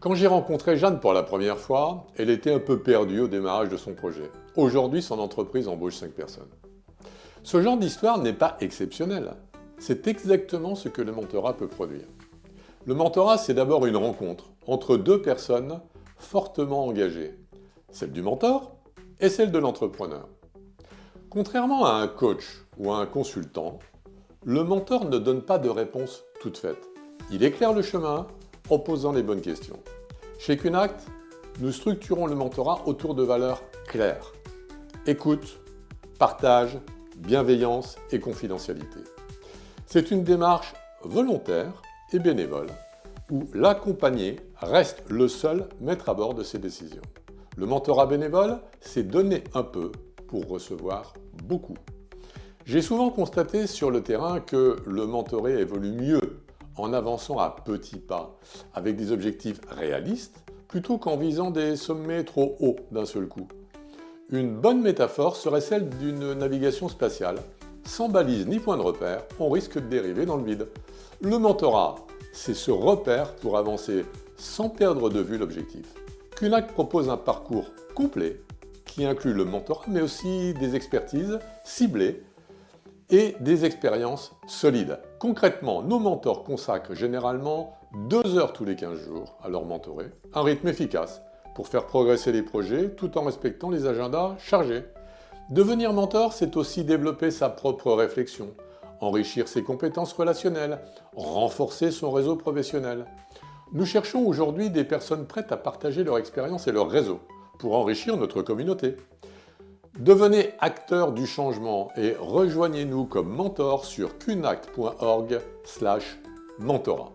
Quand j'ai rencontré Jeanne pour la première fois, elle était un peu perdue au démarrage de son projet. Aujourd'hui, son entreprise embauche 5 personnes. Ce genre d'histoire n'est pas exceptionnel. C'est exactement ce que le mentorat peut produire. Le mentorat, c'est d'abord une rencontre entre deux personnes fortement engagées, celle du mentor et celle de l'entrepreneur. Contrairement à un coach ou à un consultant, le mentor ne donne pas de réponse toute faite. Il éclaire le chemin en posant les bonnes questions. Chez Kunact, nous structurons le mentorat autour de valeurs claires. Écoute, partage, bienveillance et confidentialité. C'est une démarche volontaire et bénévole où l'accompagné reste le seul maître à bord de ses décisions. Le mentorat bénévole, c'est donner un peu pour recevoir beaucoup. J'ai souvent constaté sur le terrain que le mentoré évolue mieux en avançant à petits pas, avec des objectifs réalistes, plutôt qu'en visant des sommets trop hauts d'un seul coup. Une bonne métaphore serait celle d'une navigation spatiale. Sans balise ni point de repère, on risque de dériver dans le vide. Le mentorat, c'est ce repère pour avancer sans perdre de vue l'objectif. Kunact propose un parcours complet qui inclut le mentorat, mais aussi des expertises ciblées et des expériences solides. Concrètement, nos mentors consacrent généralement 2 heures tous les 15 jours à leur mentorer, un rythme efficace pour faire progresser les projets tout en respectant les agendas chargés. Devenir mentor, c'est aussi développer sa propre réflexion, enrichir ses compétences relationnelles, renforcer son réseau professionnel. Nous cherchons aujourd'hui des personnes prêtes à partager leur expérience et leur réseau pour enrichir notre communauté. Devenez acteur du changement et rejoignez-nous comme mentor sur kunact.org/mentorat.